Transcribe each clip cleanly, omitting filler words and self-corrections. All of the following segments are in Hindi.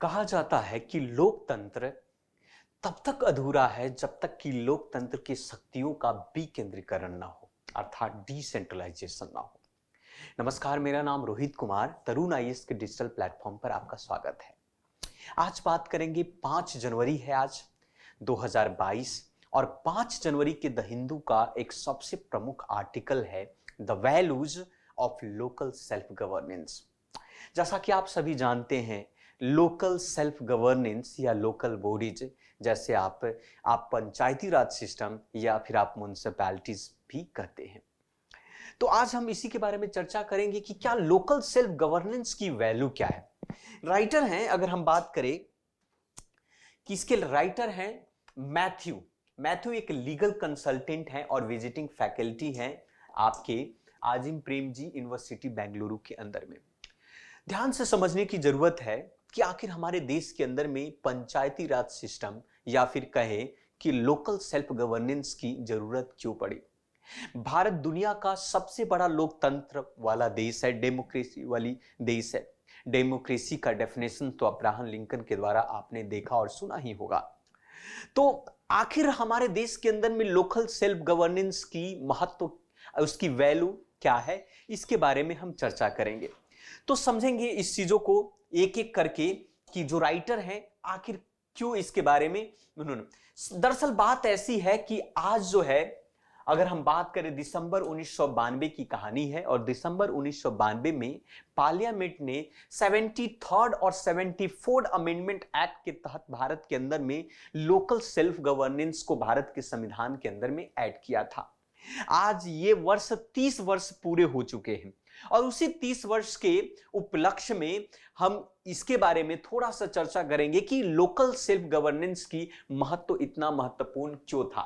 कहा जाता है कि लोकतंत्र तब तक अधूरा है जब तक कि लोकतंत्र की शक्तियों का विकेंद्रीकरण ना हो, अर्थात डिसेंट्रलाइजेशन ना हो। नमस्कार, मेरा नाम रोहित कुमार, तरुण आईएएस के डिजिटल प्लेटफॉर्म पर आपका स्वागत है। आज बात करेंगे 5 जनवरी है आज 2022 और 5 जनवरी के द हिंदू का एक सबसे प्रमुख आर्टिकल है the values of local self governance. जैसा कि आप सभी जानते हैं, लोकल सेल्फ गवर्नेंस या लोकल बॉडीज जैसे आप पंचायती राज सिस्टम या फिर आप म्युनिसिपैलिटीज भी कहते हैं। तो आज हम इसी के बारे में चर्चा करेंगे कि क्या लोकल सेल्फ गवर्नेंस की वैल्यू क्या है। राइटर हैं, अगर हम बात करें कि इसके राइटर हैं मैथ्यू। मैथ्यू एक लीगल कंसल्टेंट हैं और विजिटिंग फैकल्टी हैं आपके आजिम प्रेमजी यूनिवर्सिटी बेंगलुरु के अंदर में। ध्यान से समझने की जरूरत है कि आखिर हमारे देश के अंदर में पंचायती राज सिस्टम या फिर कहे कि लोकल सेल्फ गवर्नेंस की जरूरत क्यों पड़ी। भारत दुनिया का सबसे बड़ा लोकतंत्र वाला देश है, डेमोक्रेसी वाली देश है। डेमोक्रेसी का डेफिनेशन तो अब्राहम लिंकन के द्वारा आपने देखा और सुना ही होगा। तो आखिर हमारे देश के अंदर में लोकल सेल्फ गवर्नेंस की महत्व, उसकी वैल्यू क्या है, इसके बारे में हम चर्चा करेंगे। तो समझेंगे इस चीजों को एक एक करके कि जो राइटर हैं आखिर क्यों इसके बारे में उन्होंने। दरअसल बात ऐसी है कि आज जो है, अगर हम बात करें दिसंबर 1992 की कहानी है और दिसंबर 1992 में पार्लियामेंट ने 73rd और 74th अमेंडमेंट एक्ट के तहत भारत के अंदर में लोकल सेल्फ गवर्नेंस को भारत के संविधान के अंदर में ऐड किया था। आज ये वर्ष 30 वर्ष पूरे हो चुके हैं और उसी 30 वर्ष के उपलक्ष्य में हम इसके बारे में थोड़ा सा चर्चा करेंगे कि लोकल सेल्फ गवर्नेंस की महत्व इतना महत्वपूर्ण क्यों था।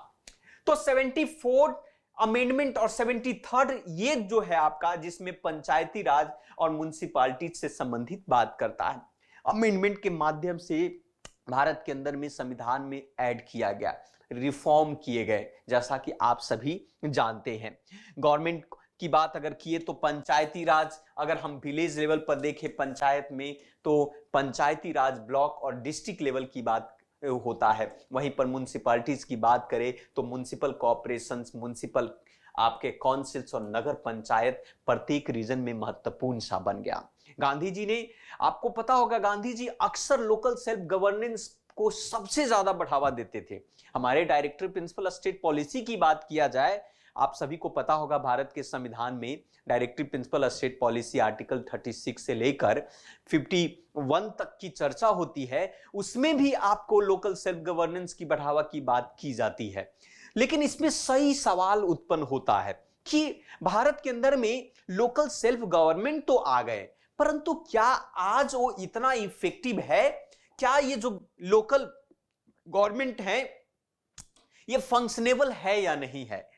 तो 74th अमेंडमेंट और 73rd ये जो है आपका, जिसमें पंचायती राज और म्युनिसिपैलिटी से संबंधित बात करता है। अमेंडमेंट के माध्यम से भारत के अंदर में संविधान में ऐड किया गया, रिफॉर्म किए गए, जैसा कि आप सभी जानते हैं। गवर्नमेंट की बात अगर किए तो पंचायती राज, अगर हम विलेज लेवल पर देखें पंचायत में, तो पंचायती राज ब्लॉक और डिस्ट्रिक्ट लेवल की बात होता है। वहीं पर म्युनिसिपैलिटीज की बात करें तो म्युनिसिपल कॉर्पोरेशंस, म्युनिसिपल आपके काउंसिल्स और नगर पंचायत प्रत्येक रीजन में महत्वपूर्ण सा बन गया। गांधी जी ने, आपको पता होगा, गांधी जी अक्सर लोकल सेल्फ गवर्नेंस को सबसे ज्यादा बढ़ावा देते थे। हमारे डायरेक्टर प्रिंसिपल स्टेट पॉलिसी की बात किया जाए, आप सभी को पता होगा भारत के संविधान में directive principle state policy article 36 से लेकर 51 तक की चर्चा होती है। उसमें भी आपको लोकल सेल्फ गवर्नेंस की बढ़ावा की बात की जाती है। लेकिन इसमें सही सवाल उत्पन्न होता है कि भारत के अंदर में लोकल सेल्फ गवर्नमेंट तो आ गए, परंतु क्या आज वो इतना इफेक्टिव है? क्या ये जो लोकल गवर्नमेंट है ये फंक्शनेबल है या नहीं है?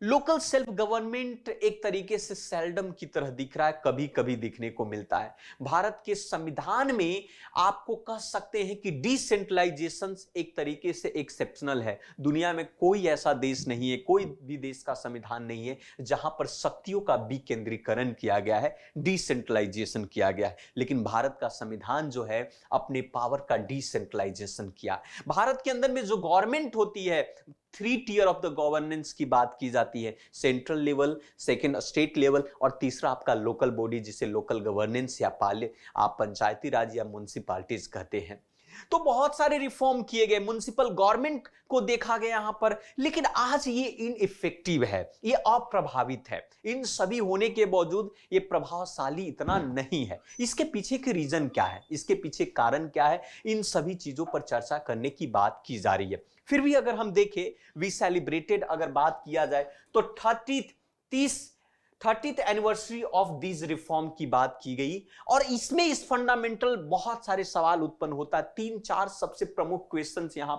लोकल सेल्फ गवर्नमेंट एक तरीके से सेल्डम की तरह दिख रहा है, कभी कभी दिखने को मिलता है। भारत के संविधान में आपको कह सकते हैं कि डिसेंट्रलाइजेशन एक तरीके से एक्सेप्शनल है। दुनिया में कोई ऐसा देश नहीं है, कोई भी देश का संविधान नहीं है जहां पर शक्तियों का विकेंद्रीकरण किया गया है, डिसेंट्रलाइजेशन किया गया है। लेकिन भारत का संविधान जो है अपने पावर का डिसेंट्रलाइजेशन किया। भारत के अंदर में जो गवर्नमेंट होती है, 3 टियर ऑफ द गवर्नेंस की बात की जाती है, central level, second state level और तीसरा आपका लोकल बॉडी, जिसे लोकल गवर्नेंस या आप पंचायती राज या म्युनिसिपैलिटीज कहते हैं। तो बहुत सारे रिफॉर्म किए गए, म्युनिसिपल गवर्नमेंट को देखा गया यहां पर, लेकिन आज ये इनइफेक्टिव है, ये अप्रभावित है। इन सभी होने के बावजूद ये प्रभावशाली इतना नहीं है। इसके पीछे के रीजन क्या है, इसके पीछे कारण क्या है, इन सभी चीजों पर चर्चा करने की बात की जा रही है। फिर भी अगर हम देखें, वी सेलिब्रेटेड, अगर बात किया जाए तो 30th anniversary of this reform की बात की गई और इसमें इस फंडामेंटल बहुत सारे सवाल उत्पन्न होता है। 3-4 सबसे प्रमुख क्वेश्चंस यहां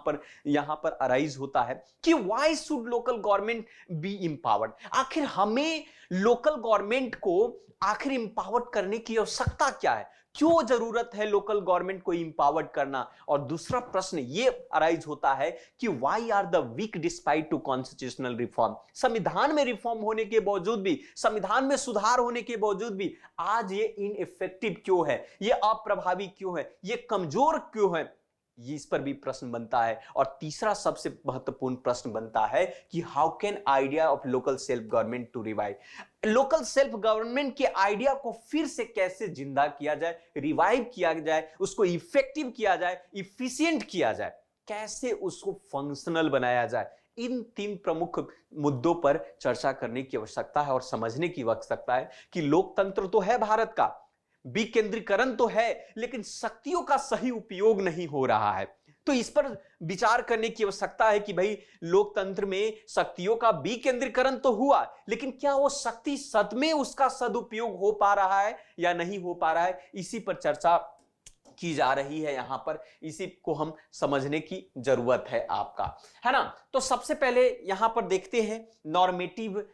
पर अराइज होता है कि why should local government B empowered. आखिर हमें लोकल गवर्नमेंट को आखिर एम्पावर्ड करने की आवश्यकता क्या है? क्यों जरूरत है लोकल गवर्नमेंट को इंपावर्ड करना। और दूसरा प्रश्न ये अराइज होता है कि why are the weak despite to constitutional reform. संविधान में रिफॉर्म होने के बावजूद भी, संविधान में सुधार होने के बावजूद भी आज ये इनइफेक्टिव क्यों है, ये अप्रभावी क्यों है, ये कमजोर क्यों है, ये इस पर भी प्रश्न बनता है। और तीसरा सबसे महत्वपूर्ण प्रश्न बनता है कि how can idea of local self government to revive, local self government के आइडिया को फिर से कैसे जिंदा किया जाए, रिवाइव किया जाए, उसको इफेक्टिव किया जाए, इफिशिएंट किया जाए, कैसे उसको फंक्शनल बनाया जाए। इन तीन प्रमुख मुद्दों पर चर्चा करने की आवश्यकता है और समझने की आवश्यकता है कि लोकतंत्र तो है भारत का, विकेंद्रीकरण तो है, लेकिन शक्तियों का सही उपयोग नहीं हो रहा है। तो इस पर विचार करने की आवश्यकता है कि भाई लोकतंत्र में शक्तियों का विकेंद्रीकरण तो हुआ, लेकिन क्या वो शक्ति सद में उसका सदुपयोग हो पा रहा है या नहीं हो पा रहा है, इसी पर चर्चा की जा रही है। यहां पर इसी को हम समझने की जरूरत है आपका, है ना। तो सबसे पहले यहां पर देखते हैं normative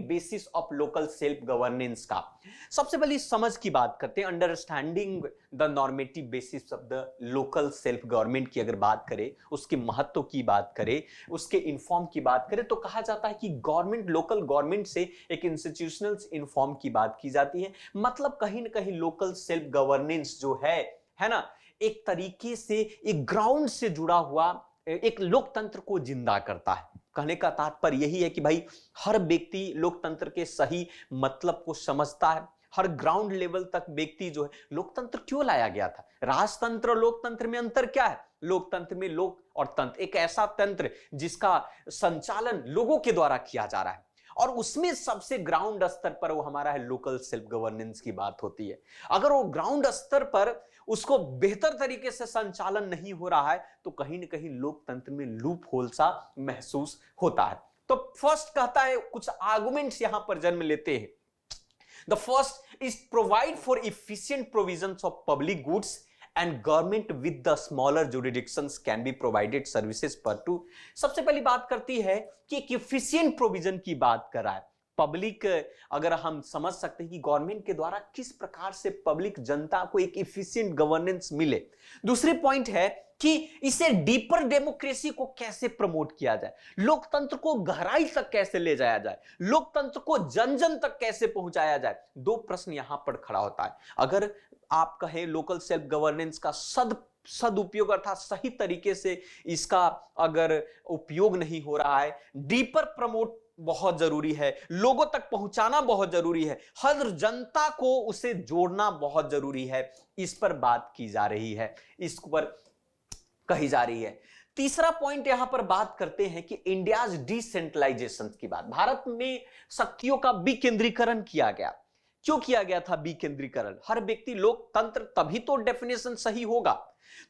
basis of local self governance का। सबसे पहले समझ की बात करते हैं, understanding the normative basis of the local self government की अगर बात करें, उसके महत्व की बात करें, उसके इन्फॉर्म की बात करें, तो कहा जाता है कि गवर्नमेंट, लोकल गवर्नमेंट से एक इंस्टीट्यूशनल इन्फॉर्म की बात की जाती है। मतलब कहीं ना कहीं लोकल सेल्फ गवर्नेंस जो है ना, एक तरीके से एक ग्राउंड से जुड़ा हुआ एक लोकतंत्र को जिंदा करता है। कहने का तात्पर्य यही है कि भाई हर व्यक्ति लोकतंत्र के सही मतलब को समझता है, हर ग्राउंड लेवल तक व्यक्ति जो है, लोकतंत्र क्यों लाया गया था, राजतंत्र और लोकतंत्र में अंतर क्या है। लोकतंत्र में लोक और तंत्र, एक ऐसा तंत्र जिसका संचालन लोगों के द्वारा किया जा रहा है, और उसमें सबसे ग्राउंड स्तर पर वो हमारा है लोकल सेल्फ गवर्नेंस की बात होती है। अगर वो ग्राउंड स्तर पर उसको बेहतर तरीके से संचालन नहीं हो रहा है, तो कहीं ना कहीं लोकतंत्र में लूप होल सा महसूस होता है। तो फर्स्ट कहता है, कुछ आर्गुमेंट्स यहां पर जन्म लेते हैं। The first is provide for efficient provisions of public goods and government with the smaller jurisdictions can be provided services per to। सबसे पहली बात करती है कि एक efficient provision की बात कर रहा है। पब्लिक, अगर हम समझ सकते हैं कि गवर्नमेंट के द्वारा किस प्रकार से पब्लिक जनता को एक इफिशिएंट गवर्नेंस मिले। दूसरी पॉइंट है कि इसे डीपर डेमोक्रेसी को कैसे प्रमोट किया जाए, लोकतंत्र को गहराई तक कैसे ले जाया जाए, लोकतंत्र को जन जन तक कैसे पहुंचाया जाए। दो प्रश्न यहां पर खड़ा होता है। अगर आप कहें लोकल सेल्फ गवर्नेंस का सदुपयोग अर्थात सही तरीके से इसका अगर उपयोग नहीं हो रहा है, डीपर प्रमोट बहुत जरूरी है, लोगों तक पहुंचाना बहुत जरूरी है, हर जनता को उसे जोड़ना बहुत जरूरी है, इस पर बात की जा रही है, इस पर कही जा रही है। तीसरा पॉइंट यहां पर बात करते हैं कि इंडियाज डिसेंट्रलाइजेशन की बात। भारत में शक्तियों का विकेंद्रीकरण किया गया। क्यों किया गया था विकेंद्रीकरण? हर व्यक्ति लोकतंत्र, तभी तो डेफिनेशन सही होगा।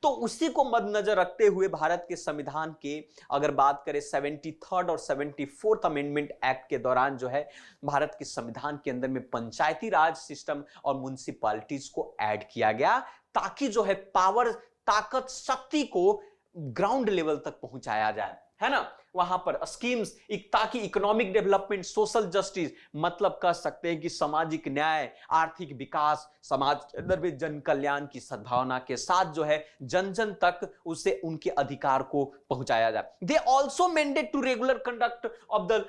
तो उसी को मद्देनजर रखते हुए भारत के संविधान के अगर बात करें 73rd और 74th अमेंडमेंट एक्ट के दौरान जो है, भारत के संविधान के अंदर में पंचायती राज सिस्टम और म्युनिसिपैलिटीज को ऐड किया गया, ताकि जो है पावर, ताकत, शक्ति को ग्राउंड लेवल तक पहुंचाया जाए, है ना। वहां पर स्कीम्स, ताकि इकोनॉमिक डेवलपमेंट, सोशल जस्टिस, मतलब कह सकते हैं कि सामाजिक न्याय, आर्थिक विकास, समाज के अंदर में जन कल्याण की सद्भावना के साथ जो है जन जन तक उसे उनके अधिकार को पहुंचाया जाए। They also mandate to regular conduct of the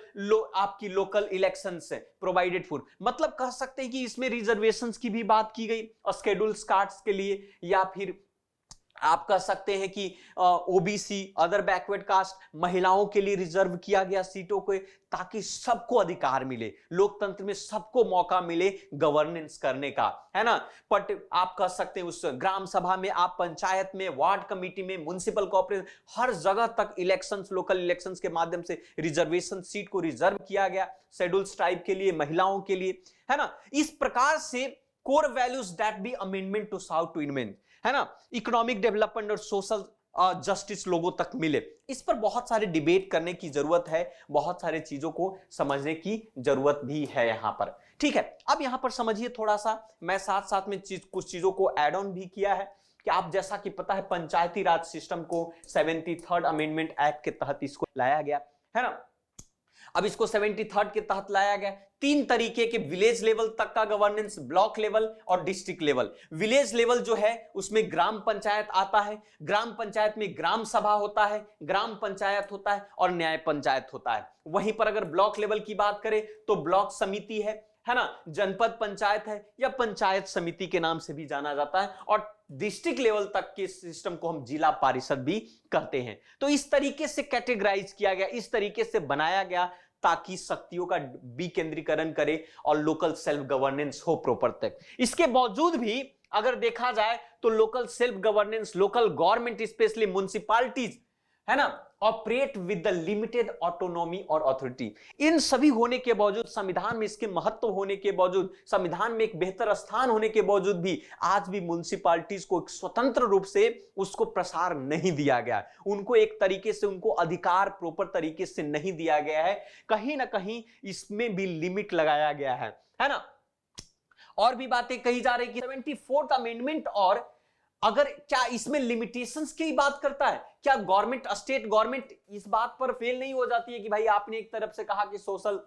आपकी लोकल इलेक्शंस प्रोवाइडेड फॉर, मतलब कह सकते हैं कि इसमें रिजर्वेशंस की भी बात की गई शेड्यूल्ड कास्ट्स के लिए, या फिर आप कह सकते हैं कि ओबीसी, अदर बैकवर्ड कास्ट, महिलाओं के लिए रिजर्व किया गया सीटों को, ताकि सबको अधिकार मिले, लोकतंत्र में सबको मौका मिले गवर्नेंस करने का, है ना। बट आप कह सकते हैं उस ग्राम सभा में, आप पंचायत में, वार्ड कमेटी में, म्युनिसिपल कॉर्पोरेशन, हर जगह तक इलेक्शंस, लोकल इलेक्शंस के माध्यम से रिजर्वेशन सीट को रिजर्व किया गया शेड्यूल्ड ट्राइब के लिए, महिलाओं के लिए, है ना। इस प्रकार से core values that be amendment to south to इनमेन, है ना, इकोनॉमिक डेवलपमेंट और सोशल जस्टिस लोगों तक मिले। इस पर बहुत सारे डिबेट करने की जरूरत है, बहुत सारे चीजों को समझने की जरूरत भी है यहां पर, ठीक है। अब यहां पर समझिए थोड़ा सा, मैं साथ साथ में कुछ चीजों को एड ऑन भी किया है कि आप जैसा कि पता है पंचायती राज सिस्टम को 73rd अमेंडमेंट एक्ट के तहत इसको लाया गया, है ना। अब इसको 73rd के तहत लाया गया। 3 तरीके के विलेज लेवल तक का गवर्नेंस, ब्लॉक लेवल और डिस्ट्रिक्ट लेवल। विलेज लेवल जो है उसमें ग्राम पंचायत आता है, ग्राम पंचायत में ग्राम सभा होता है, ग्राम पंचायत होता है और न्याय पंचायत होता है। वहीं पर अगर ब्लॉक लेवल की बात करें तो ब्लॉक समिति है ना, जनपद पंचायत है या पंचायत समिति के नाम से भी जाना जाता है, और डिस्ट्रिक्ट लेवल तक के सिस्टम को हम जिला परिषद भी कहते हैं। तो इस तरीके से कैटेगराइज किया गया, इस तरीके से बनाया गया ताकि शक्तियों का विकेंद्रीकरण करे और लोकल सेल्फ गवर्नेंस हो प्रॉपर तक। इसके बावजूद भी अगर देखा जाए तो local self governance, local government specially municipalities है ना, operate with the limited autonomy और अथॉरिटी। इन सभी होने के बावजूद, संविधान में इसके महत्व होने के बावजूद, संविधान में एक बेहतर स्थान होने के बावजूद भी आज भी म्युनिसिपैलिटीज को एक स्वतंत्र रूप से उसको प्रसार नहीं दिया गया, उनको एक तरीके से उनको अधिकार प्रॉपर तरीके से नहीं दिया गया है। कहीं ना कहीं इसमें भी लिमिट लगाया गया है ना। और भी बातें कही जा रही कि 74th अमेंडमेंट, और अगर क्या इसमें लिमिटेशंस की बात करता है, क्या गवर्नमेंट, स्टेट गवर्नमेंट इस बात पर फेल नहीं हो जाती है कि भाई आपने एक तरफ से कहा कि सोशल,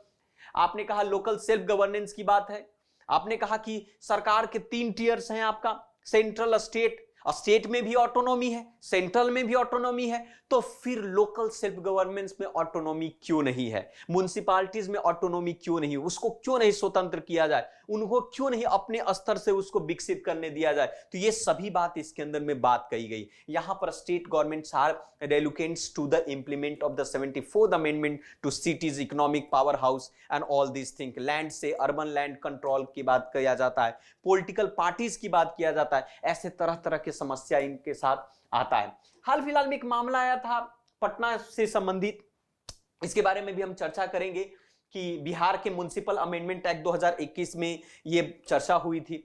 आपने कहा लोकल सेल्फ गवर्नेंस की बात है, आपने कहा कि सरकार के 3 टियर्स हैं, आपका सेंट्रल, स्टेट, स्टेट में भी ऑटोनॉमी है, सेंट्रल में भी ऑटोनॉमी है, तो फिर लोकल सेल्फ गवर्नेंस में ऑटोनॉमी क्यों नहीं है, म्युनिसिपैलिटीज में ऑटोनॉमी क्यों नहीं, उसको क्यों नहीं स्वतंत्र किया जाए, उनको क्यों नहीं अपने स्तर से उसको विकसित करने दिया जाए। तो ये सभी बात इसके अंदर में बात कही गई। यहां पर state governments are reluctants to the implement of the 74th amendment to cities economic power house and all this thing. Land से अर्बन लैंड कंट्रोल की बात किया जाता है, पॉलिटिकल पार्टीज की बात किया जाता है, ऐसे तरह तरह के समस्या इनके साथ आता है। हाल फिलहाल में एक मामला आया था पटना से संबंधित, इसके बारे में भी हम चर्चा करेंगे कि बिहार के म्युनिसिपल अमेंडमेंट एक्ट 2021 में ये चर्चा हुई थी।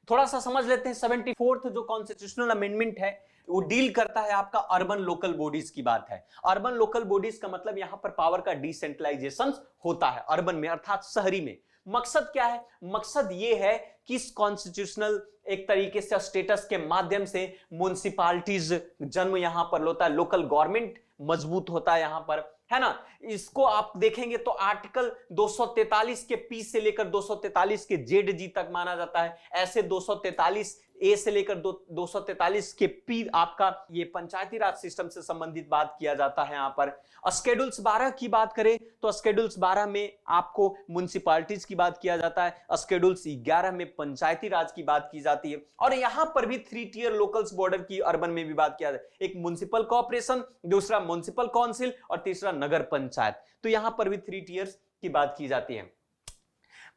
थोड़ा सा समझ लेते हैं। 74th जो कॉन्स्टिट्यूशनल अमेंडमेंट है वो डील करता है आपका अर्बन लोकल बॉडीज की बात है। अर्बन लोकल बॉडीज का मतलब यहां पर पावर का डिसेंट्रलाइजेशन होता है अर्बन में, अर्थात शहरी में। मकसद क्या है? मकसद ये है कि इस कॉन्स्टिट्यूशनल एक तरीके से स्टेटस के माध्यम से म्युनिसिपैलिटीज जन्म यहां पर होता है, लोकल गवर्नमेंट मजबूत होता है यहां पर, है ना। इसको आप देखेंगे तो आर्टिकल 243 के पी से लेकर 243 के जेड जी तक माना जाता है। ऐसे 243 ए से लेकर 243 के पी आपका ये पंचायती राज सिस्टम से संबंधित बात किया जाता है। यहां पर स्केड्यूल्स 12 की बात करें तो स्केड्यूल्स 12 में आपको म्युनिसिपैलिटीज की बात किया जाता है, स्केड्यूल्स 11 में पंचायती राज की बात की जाती है। और यहां पर भी 3 टियर लोकल्स बॉर्डर की अर्बन में भी बात किया जाता है, एक म्युनिसिपल कॉर्पोरेशन, दूसरा म्युनिसिपल काउंसिल और तीसरा नगर पंचायत। तो यहां पर भी 3 टियर्स की बात की जाती है।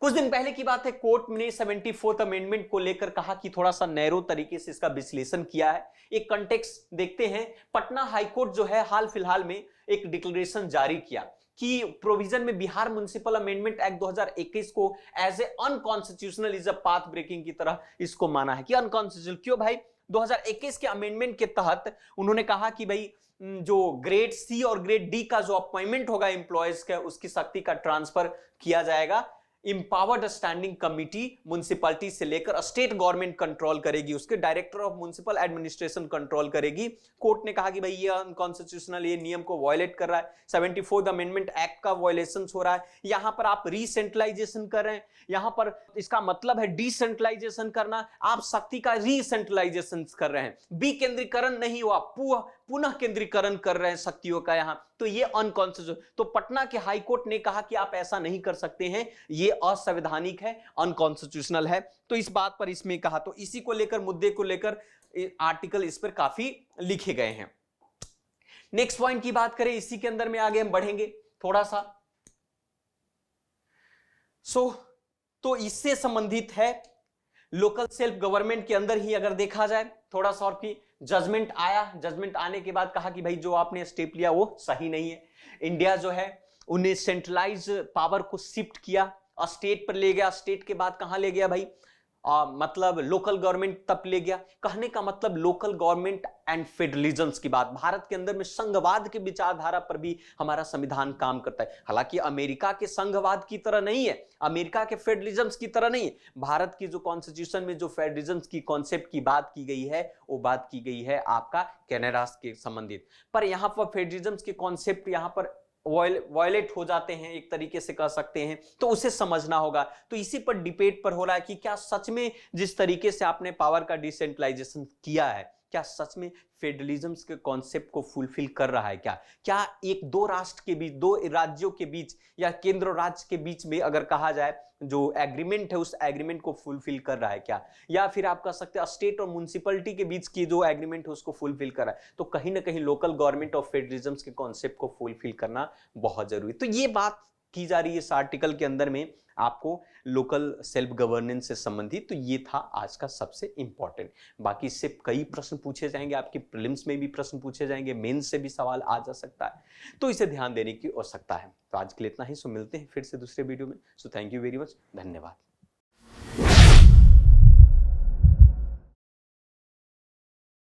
कुछ दिन पहले की बात है, कोर्ट ने 74th अमेंडमेंट को लेकर कहा कि थोड़ा सा नैरो तरीके से इसका विश्लेषण किया है। एक कंटेक्स्ट देखते हैं। पटना हाईकोर्ट जो है हाल फिलहाल में एक डिक्लेरेशन जारी किया कि प्रोविजन में बिहार म्युनिसिपल अमेंडमेंट एक्ट 2021 को as a unconstitutional is a path breaking की तरह इसको माना है कि अनकॉन्स्टिट्यूशनल। क्यों भाई? 2021 के अमेंडमेंट के तहत उन्होंने कहा कि भाई जो ग्रेड सी और ग्रेड डी का जो अपॉइंटमेंट होगा एम्प्लॉयज का, उसकी शक्ति का ट्रांसफर किया जाएगा। इंपावर्ड स्टैंडिंग कमिटी म्युनिसिपैलिटी से लेकर स्टेट गवर्नमेंट कंट्रोल करेगी, उसके director of municipal administration control करेगी। कोर्ट ने कहा कि भाई ये अनकॉन्स्टिट्यूशनल, ये नियम को वायलेट कर रहा है, 74th अमेंडमेंट एक्ट का वायलेशन हो रहा है। यहां पर आप रीसेंट्रलाइजेशन कर रहे हैं, यहां पर इसका मतलब है डिसेंट्रलाइजेशन करना, आप शक्ति का रीसेंट्रलाइजेशन कर रहे हैं, विकेंद्रीकरण नहीं हुआ, पुनः केंद्रीकरण कर रहे हैं शक्तियों का यहां। तो ये अनकॉन्स्टिट्यूशनल। तो पटना के हाई कोर्ट ने कहा कि आप ऐसा नहीं कर सकते हैं, ये असंवैधानिक है, अनकॉन्स्टिट्यूशनल है। तो इस बात पर इसमें कहा, तो इसी को लेकर, मुद्दे को लेकर आर्टिकल इस पर काफी लिखे गए हैं। नेक्स्ट पॉइंट की बात करें, इसी के अंदर में आगे हम बढ़ेंगे थोड़ा सा। तो इससे संबंधित है लोकल सेल्फ गवर्नमेंट के अंदर ही अगर देखा जाए थोड़ा सा, और की जजमेंट आया, जजमेंट आने के बाद कहा कि भाई जो आपने स्टेप लिया वो सही नहीं है। इंडिया जो है उन्हें सेंट्रलाइज पावर को शिफ्ट किया, स्टेट पर ले गया, स्टेट के बाद कहां ले गया भाई? मतलब लोकल गवर्नमेंट तब ले गया। कहने का मतलब लोकल गवर्नमेंट एंड फेडरलिज्म की बात। भारत के अंदर में संघवाद की विचारधारा पर भी हमारा संविधान काम करता है। हालांकि अमेरिका के संघवाद की तरह नहीं है, अमेरिका के फेडरलिज्म की तरह नहीं है। भारत की जो कॉन्स्टिट्यूशन में जो फेडरलिज्म की कॉन्सेप्ट की बात की गई है वो बात की गई है आपका कनाडा के संबंधित। पर यहां पर फेडरलिज्म के कॉन्सेप्ट यहां पर वॉयलेट हो जाते हैं, एक तरीके से कह सकते हैं, तो उसे समझना होगा। तो इसी पर डिबेट पर हो रहा है कि क्या सच में जिस तरीके से आपने पावर का डिसेंट्रलाइजेशन किया है, क्या सच में फेडरलिज्म के कॉन्सेप्ट को फुलफिल कर रहा है? क्या एक दो राष्ट्र के बीच, दो राज्यों के बीच या केंद्र और राज्य के बीच में अगर कहा जाए जो एग्रीमेंट है उस एग्रीमेंट को फुलफिल कर रहा है क्या? या फिर आप कह सकते हैं स्टेट और म्युनिसिपैलिटी के बीच की जो एग्रीमेंट है उसको फुलफिल कर रहा है? तो कहीं ना कहीं लोकल गवर्नमेंट और फेडरलिज्म के कॉन्सेप्ट को फुलफिल करना बहुत जरूरी। तो ये बात की जा रही है इस आर्टिकल के अंदर में आपको लोकल सेल्फ गवर्नेंस से संबंधित। तो ये था आज का सबसे इंपॉर्टेंट। बाकी इससे कई प्रश्न पूछे जाएंगे, आपकी प्रीलिम्स में भी प्रश्न पूछे जाएंगे, मेंस से भी सवाल आ जा सकता है, तो इसे ध्यान देने की आवश्यकता है। तो आज के लिए इतना ही। सो मिलते हैं फिर से दूसरे वीडियो में। So thank you very much, धन्यवाद।